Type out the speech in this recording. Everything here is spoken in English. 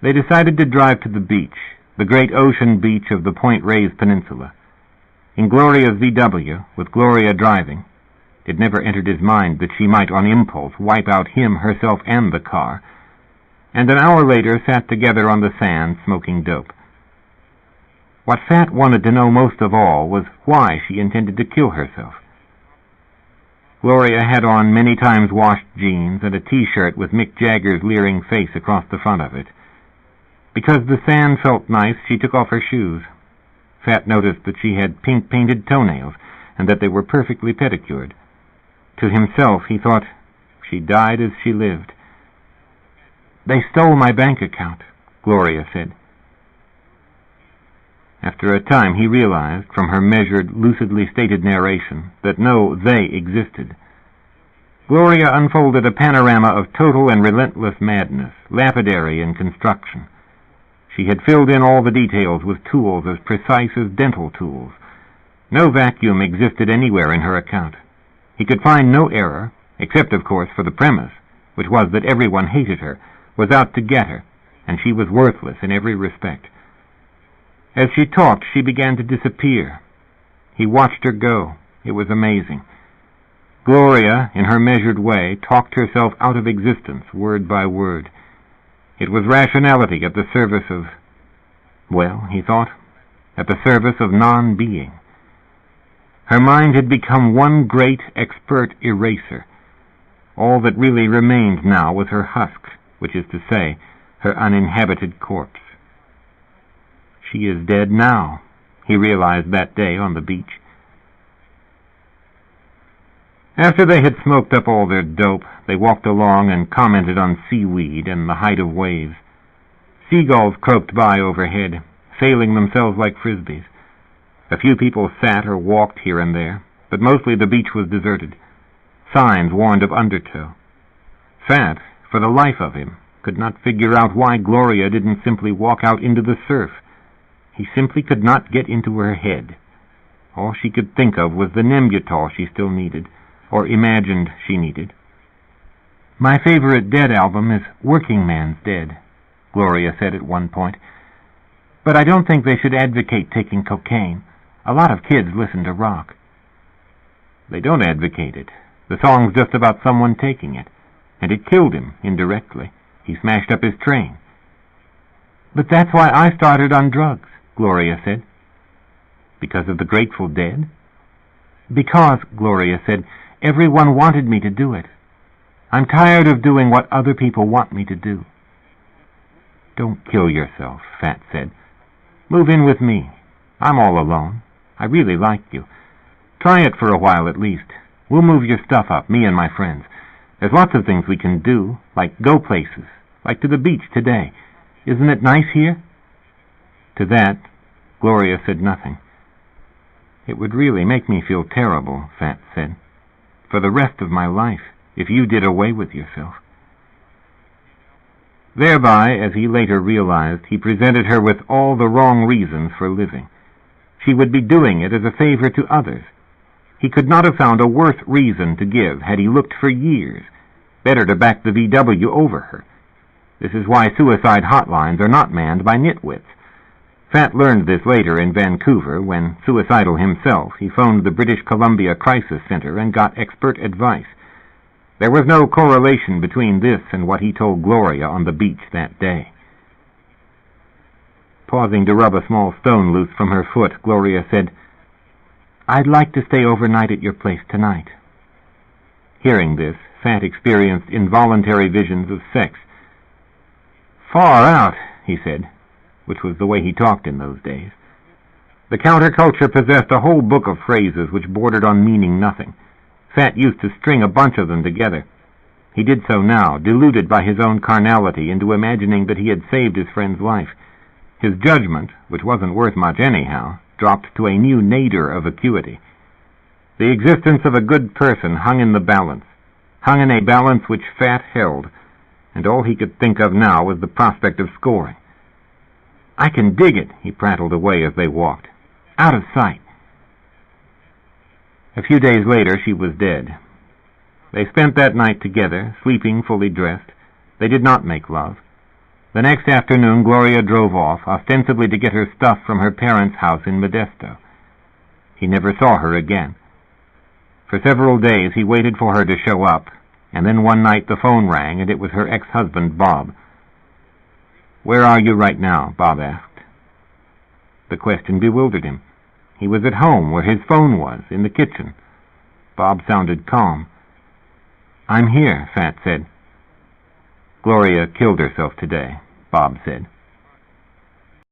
They decided to drive to the beach, the great ocean beach of the Point Reyes Peninsula. In Gloria's VW, with Gloria driving, it never entered his mind that she might on impulse wipe out him, herself, and the car, and an hour later sat together on the sand smoking dope. What Fat wanted to know most of all was why she intended to kill herself. Gloria had on many times washed jeans and a T-shirt with Mick Jagger's leering face across the front of it. Because the sand felt nice, she took off her shoes. Fat noticed that she had pink-painted toenails and that they were perfectly pedicured. To himself, he thought, she died as she lived. "They stole my bank account," Gloria said. After a time, he realized, from her measured, lucidly stated narration, that no they existed. Gloria unfolded a panorama of total and relentless madness, lapidary in construction. She had filled in all the details with tools as precise as dental tools. No vacuum existed anywhere in her account. He could find no error, except, of course, for the premise, which was that everyone hated her, was out to get her, and she was worthless in every respect. As she talked, she began to disappear. He watched her go. It was amazing. Gloria, in her measured way, talked herself out of existence, word by word. It was rationality at the service of, well, he thought, at the service of non-being. Her mind had become one great expert eraser. All that really remained now was her husk, which is to say, her uninhabited corpse. She is dead now, he realized that day on the beach. After they had smoked up all their dope, they walked along and commented on seaweed and the height of waves. Seagulls croaked by overhead, sailing themselves like frisbees. A few people sat or walked here and there, but mostly the beach was deserted. Signs warned of undertow. Fat, for the life of him, could not figure out why Gloria didn't simply walk out into the surf. He simply could not get into her head. All she could think of was the Nembutal she still needed, or imagined she needed. "My favorite Dead album is Working Man's Dead," Gloria said at one point. "But I don't think they should advocate taking cocaine. A lot of kids listen to rock." "They don't advocate it. The song's just about someone taking it. And it killed him, indirectly. He smashed up his train." "But that's why I started on drugs," Gloria said. "Because of the Grateful Dead?" "Because," Gloria said, "everyone wanted me to do it. I'm tired of doing what other people want me to do." "Don't kill yourself," Fat said. "Move in with me. I'm all alone. I really like you. Try it for a while at least. We'll move your stuff up, me and my friends. There's lots of things we can do, like go places, like to the beach today. Isn't it nice here?" To that, Gloria said nothing. "It would really make me feel terrible," Fat said, "for the rest of my life, if you did away with yourself." Thereby, as he later realized, he presented her with all the wrong reasons for living. She would be doing it as a favor to others. He could not have found a worse reason to give had he looked for years. Better to back the VW over her. This is why suicide hotlines are not manned by nitwits. Fat learned this later in Vancouver when, suicidal himself, he phoned the British Columbia Crisis Center and got expert advice. There was no correlation between this and what he told Gloria on the beach that day. Pausing to rub a small stone loose from her foot, Gloria said, "I'd like to stay overnight at your place tonight." Hearing this, Fat experienced involuntary visions of sex. "Far out," he said, which was the way he talked in those days. The counterculture possessed a whole book of phrases which bordered on meaning nothing. Fat used to string a bunch of them together. He did so now, deluded by his own carnality into imagining that he had saved his friend's life. His judgment, which wasn't worth much anyhow, dropped to a new nadir of acuity. The existence of a good person hung in the balance, hung in a balance which Fat held, and all he could think of now was the prospect of scoring. "I can dig it," he prattled away as they walked. "Out of sight." A few days later she was dead. They spent that night together, sleeping fully dressed. They did not make love. The next afternoon Gloria drove off, ostensibly to get her stuff from her parents' house in Modesto. He never saw her again. For several days he waited for her to show up, and then one night the phone rang, and it was her ex-husband, Bob. "Where are you right now?" Bob asked. The question bewildered him. He was at home, where his phone was, in the kitchen. Bob sounded calm. "I'm here," Fat said. "Gloria killed herself today," Bob said.